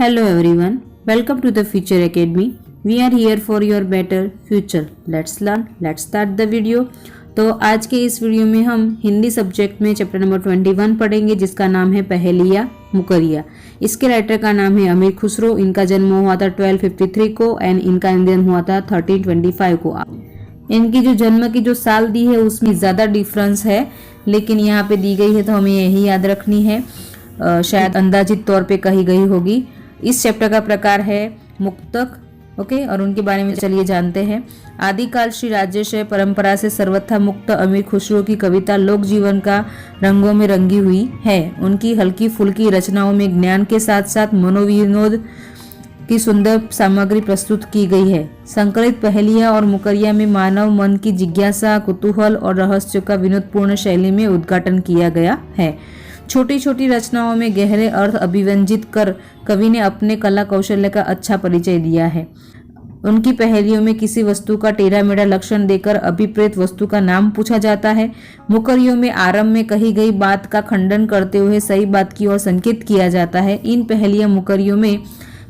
Hello everyone, welcome to the Future Academy. We are here for your better future. Let's learn, let's start the video. तो आज के इस video में हम Hindi subject में chapter number 21 पढ़ेंगे जिसका नाम है पहेलिया मुकरिया। इसके राइटर का नाम है अमीर खुसरो। इनका जन्म हुआ था 1253 को एंड इनका निधन हुआ था 1325 को। इनकी जो जन्म की जो साल दी है उसमें ज़्यादा डिफरेंस है, लेकिन यहाँ पे दी गई है तो हमें यही याद रखनी है, शायद अंदाजित तौर पे कही गई होगी। इस चैप्टर का प्रकार है मुक्तक। ओके, और उनके बारे में चलिए जानते हैं। आदिकाल श्री राजर्षि परंपरा से सर्वथा मुक्त अमीर खुसरो की कविता लोक जीवन का रंगों में रंगी हुई है। उनकी हल्की फुल्की रचनाओं में ज्ञान के साथ साथ मनोविनोद की सुंदर सामग्री प्रस्तुत की गई है। संकलित पहेलियां और मुकरिया में मानव मन की जिज्ञासा, कुतूहल और रहस्य का विनोदपूर्ण शैली में उद्घाटन किया गया है। छोटी छोटी रचनाओं में गहरे अर्थ अभिव्यंजित कर कवि ने अपने कला कौशल्य का अच्छा परिचय दिया है। उनकी पहेलियों में किसी वस्तु का टेढ़ा मेढ़ा लक्षण देकर अभिप्रेत वस्तु का नाम पूछा जाता है। मुकरियों में आरंभ में कही गई बात का खंडन करते हुए सही बात की ओर संकेत किया जाता है। इन पहेलियां मुकरियों में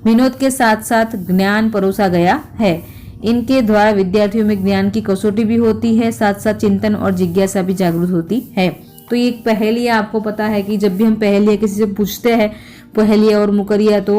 विनोद के साथ साथ ज्ञान परोसा गया है। इनके द्वारा विद्यार्थियों में ज्ञान की कसौटी भी होती है, साथ साथ चिंतन और जिज्ञासा भी जागृत होती है। तो ये एक पहेलिया, आपको पता है कि जब भी हम पहेलिया किसी से पूछते हैं पहेलिया और मुकरिया तो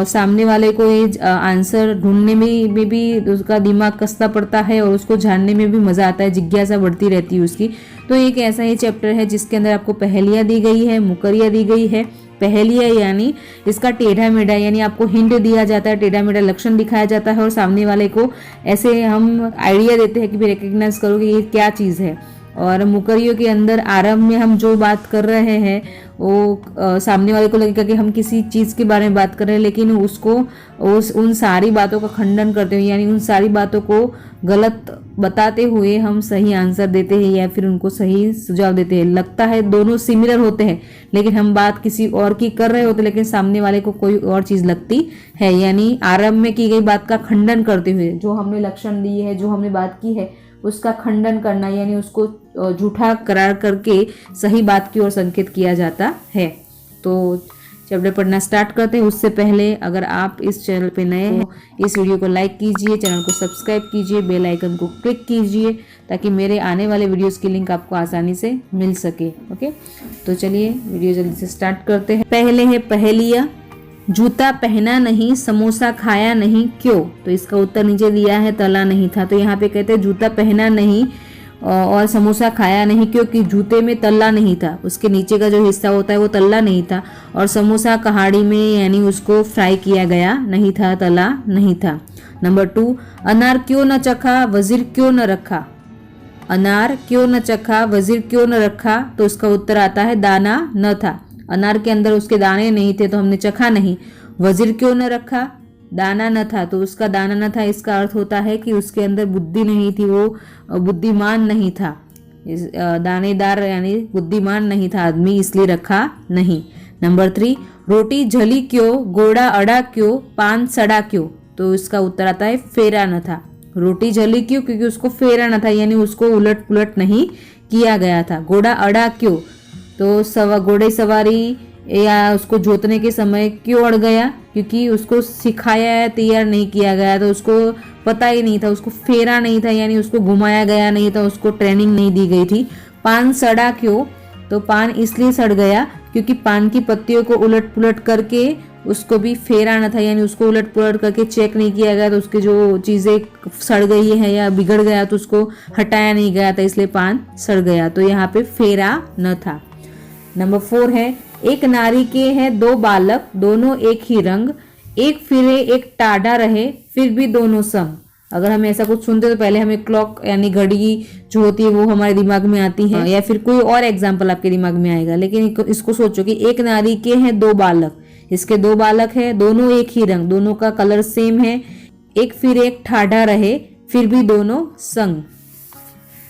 सामने वाले को ये आंसर ढूंढने में भी उसका दिमाग कसता पड़ता है और उसको जानने में भी मजा आता है, जिज्ञासा बढ़ती रहती है उसकी। तो एक ऐसा ही चैप्टर है जिसके अंदर आपको पहेलिया दी गई है, मुकरिया दी गई है। पहेलिया यानी इसका टेढ़ा मेढ़ा, यानी आपको हिंट दिया जाता है, टेढ़ा मेढ़ा लक्षण दिखाया जाता है और सामने वाले को ऐसे हम आइडिया देते हैं कि भी रिकग्नाइज करो कि ये क्या चीज़ है। और मुकरियों के अंदर आरंभ में हम जो बात कर रहे हैं वो सामने वाले को लगेगा कि हम किसी चीज़ के बारे में बात कर रहे हैं, लेकिन उसको उन सारी बातों का खंडन करते हुए, यानी उन सारी बातों को गलत बताते हुए हम सही आंसर देते हैं या फिर उनको सही सुझाव देते हैं। लगता है दोनों सिमिलर होते हैं, लेकिन हम बात किसी और की कर रहे होते हैं, लेकिन सामने वाले को कोई और चीज़ लगती है। यानी आरंभ में की गई बात का खंडन करते हुए जो हमने लक्षण दिए है, जो हमने बात की है उसका खंडन करना, यानी उसको झूठा करार करके सही बात की ओर संकेत किया जाता है। तो चैप्टर पढ़ना स्टार्ट करते हैं। उससे पहले अगर आप इस चैनल पे नए हैं, इस वीडियो को लाइक कीजिए, चैनल को सब्सक्राइब कीजिए, बेल आइकन को क्लिक कीजिए ताकि मेरे आने वाले वीडियोस की लिंक आपको आसानी से मिल सके। ओके, तो चलिए वीडियो जल्दी से स्टार्ट करते हैं। पहले है पहेलिया। जूता पहना नहीं, समोसा खाया नहीं, क्यों? तो इसका उत्तर नीचे दिया है, तला नहीं था। तो यहाँ पे कहते हैं जूता पहना नहीं और समोसा खाया नहीं क्योंकि जूते में तल्ला नहीं था, उसके नीचे का जो हिस्सा होता है वो तल्ला नहीं था। और समोसा कहाड़ी में यानी उसको फ्राई किया गया नहीं था, तला नहीं था। नंबर 2, अनार क्यों न चखा, वजीर क्यों न रखा। अनार क्यों न चखा, वजीर क्यों न रखा। तो इसका उत्तर आता है दाना न था। अनार के अंदर उसके दाने नहीं थे तो हमने चखा नहीं। वजीर क्यों न रखा, दाना न था तो उसका दाना न था, इसका अर्थ होता है कि उसके अंदर बुद्धि नहीं थी, वो बुद्धिमान नहीं था। दानेदार यानी बुद्धिमान नहीं था आदमी, इसलिए रखा नहीं। नंबर 3, रोटी जली क्यों, घोड़ा अड़ा क्यों, पान सड़ा क्यों। तो इसका उत्तर आता है फेरा न था। रोटी जली क्यों, क्योंकि उसको फेरा न था, यानी उसको उलट पुलट नहीं किया गया था। घोड़ा अड़ा क्यों, तो घोड़े सवारी या उसको जोतने के समय क्यों अड़ गया, क्योंकि उसको सिखाया या तैयार नहीं किया गया, तो उसको पता ही नहीं था, उसको फेरा नहीं था, यानी उसको घुमाया गया नहीं था, उसको ट्रेनिंग नहीं दी गई थी। पान सड़ा क्यों, तो पान इसलिए सड़ गया क्योंकि पान की पत्तियों को उलट पुलट करके उसको भी फेरा न था, यानी उसको उलट पुलट करके चेक नहीं किया गया, तो उसके जो चीज़ें सड़ गई है या बिगड़ गया तो उसको हटाया नहीं गया था, इसलिए पान सड़ गया। तो यहाँ पे फेरा न था। नंबर 4 है, एक नारी के हैं 2 बालक, दोनों एक ही रंग, एक फिरे एक टाढ़ा रहे, फिर भी दोनों सम। अगर हम ऐसा कुछ सुनते तो पहले हमें क्लॉक यानी घड़ी जो होती है वो हमारे दिमाग में आती है, या फिर कोई और एग्जाम्पल आपके दिमाग में आएगा। लेकिन इसको सोचो कि एक नारी के हैं 2 बालक, इसके 2 बालक हैं, दोनों एक ही रंग, दोनों का कलर सेम है, एक फिर एक ठाढ़ा रहे, फिर भी दोनों संग।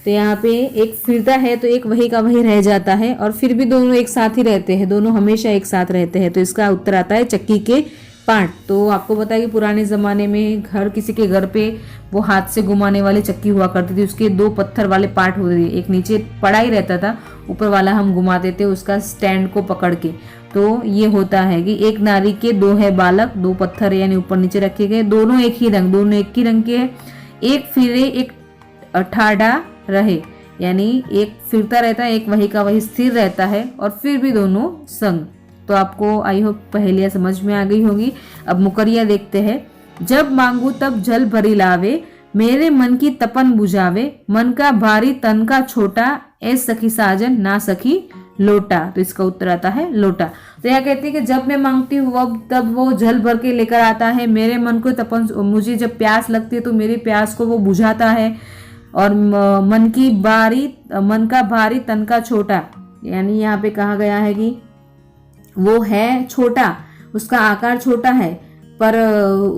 तो यहाँ पे एक फिरता है तो एक वही का वही रह जाता है, और फिर भी दोनों एक साथ ही रहते हैं, दोनों हमेशा एक साथ रहते हैं। तो इसका उत्तर आता है चक्की के पार्ट। तो आपको पता है कि पुराने ज़माने में किसी के घर पे वो हाथ से घुमाने वाली चक्की हुआ करती थी, उसके 2 पत्थर वाले पार्ट होते थे, एक नीचे पड़ा ही रहता था, ऊपर वाला हम घुमाते थे उसका स्टैंड को पकड़ के। तो ये होता है कि एक नारी के दो है बालक, दो पत्थर यानी ऊपर नीचे रखे गए, दोनों एक ही रंग के है, एक फिरे एक ठाड़ा रहे, यानी एक फिरता रहता है, एक वही का वही स्थिर रहता है, और फिर भी दोनों संग। तो आपको आई होप पहेलियां समझ में आ गई होगी। अब मुकरिया देखते हैं। जब मांगू तब जल भरी लावे, मेरे मन की तपन बुझावे, मन का भारी तन का छोटा, ए सखी साजन ना सखी लोटा। तो इसका उत्तर आता है लोटा। तो यह कहती है कि जब मैं मांगती हूँ तब वो जल भर के लेकर आता है, मेरे मन को तपन, मुझे जब प्यास लगती है तो मेरी प्यास को वो बुझाता है, और मन का भारी तन का छोटा, यानी यहाँ पे कहा गया है कि वो है छोटा, उसका आकार छोटा है पर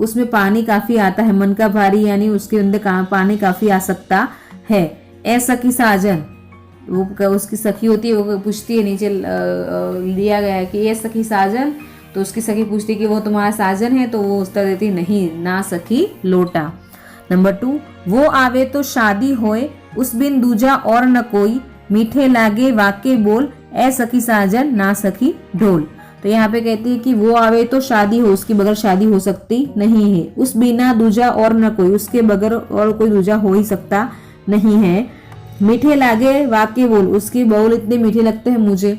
उसमें पानी काफी आता है। मन का भारी यानी उसके अंदर पानी काफी आ सकता है। ऐसा कि साजन, वो उसकी सखी होती है, वो पूछती है, नीचे लिया गया है कि ये सखी साजन, तो उसकी सखी पूछती है कि वो तुम्हारा साजन है, तो वो उत्तर देती नहीं, ना सखी लोटा। नंबर 2, वो आवे तो शादी होए, उस बिन दूजा और न कोई, मीठे लागे वाके बोल, ए सखी साजन ना सखी ढोल। तो यहाँ पे कहती है कि वो आवे तो शादी हो, उसके बगैर शादी हो सकती नहीं है, उस बिना दूजा और न कोई, उसके बगैर और कोई दूजा हो ही सकता नहीं है, मीठे लागे वाके बोल, उसके बोल इतने मीठे लगते हैं मुझे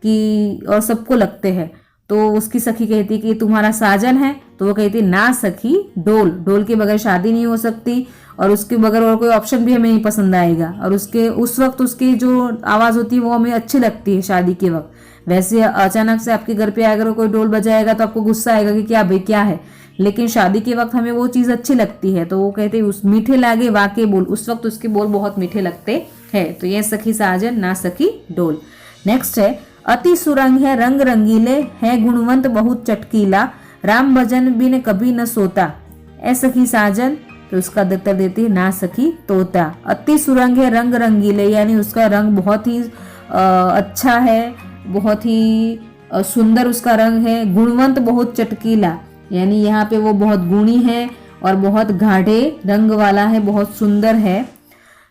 कि और सबको लगते हैं। तो उसकी सखी कहती कि तुम्हारा साजन है, तो वो कहती ना सखी ढोल, ढोल के बगैर शादी नहीं हो सकती, और उसके बगैर और कोई ऑप्शन भी हमें नहीं पसंद आएगा, और उसके उस वक्त उसकी जो आवाज होती है वो हमें अच्छी लगती है शादी के वक्त। वैसे अचानक से आपके घर पे अगर कोई ढोल बजाएगा तो आपको गुस्सा आएगा कि क्या भाई क्या है, लेकिन शादी के वक्त हमें वो चीज अच्छी लगती है। तो वो कहते हैं उस मीठे लागे वाके बोल, उस वक्त उसके बोल बहुत मीठे लगते हैं। तो ये सखी साजन ना सखी ढोल। नेक्स्ट है, अति सुरंग है रंग रंगीले, है गुणवंत बहुत चटकीला, राम भजन बिन कभी न सोता, ए सखी साजन। तो उसका उत्तर देती है ना सखी तोता। अति सुरंग है रंग रंगीले, यानी उसका रंग बहुत ही अच्छा है, बहुत ही सुंदर उसका रंग है। गुणवंत बहुत चटकीला, यानी यहाँ पे वो बहुत गुणी है और बहुत गाढ़े रंग वाला है, बहुत सुंदर है।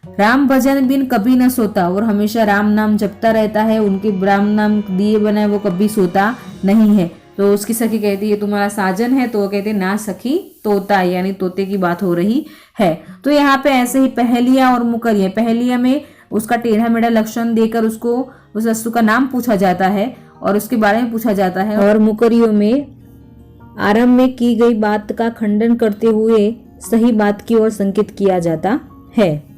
राम भजन बिन कभी न सोता, और हमेशा राम नाम जपता रहता है, उनके राम नाम दिए बनाए वो कभी सोता नहीं है। तो उसकी सखी कहती है तुम्हारा साजन है, तो वो कहते ना सखी तोता, यानी तोते की बात हो रही है। तो यहाँ पे ऐसे ही पहेलियां और मुकरिया, पहेलिया में उसका टेढ़ा मेढ़ा लक्षण देकर उसको उस वस्तु का नाम पूछा जाता है और उसके बारे में पूछा जाता है, और मुकरियों में आरंभ में की गई बात का खंडन करते हुए सही बात की ओर संकेत किया जाता है।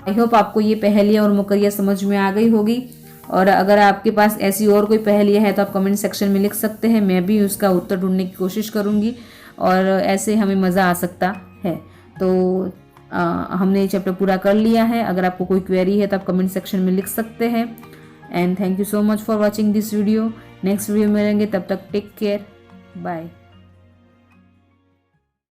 आई होप आपको ये पहेलियां और मुकरिया समझ में आ गई होगी, और अगर आपके पास ऐसी और कोई पहेलियां है तो आप कमेंट सेक्शन में लिख सकते हैं, मैं भी उसका उत्तर ढूंढने की कोशिश करूंगी, और ऐसे हमें मज़ा आ सकता है। तो हमने ये चैप्टर पूरा कर लिया है। अगर आपको कोई क्वेरी है तो आप कमेंट सेक्शन में लिख सकते हैं। And thank you so much for watching this video. Next video में मिलेंगे, तब तक टेक केयर, बाय।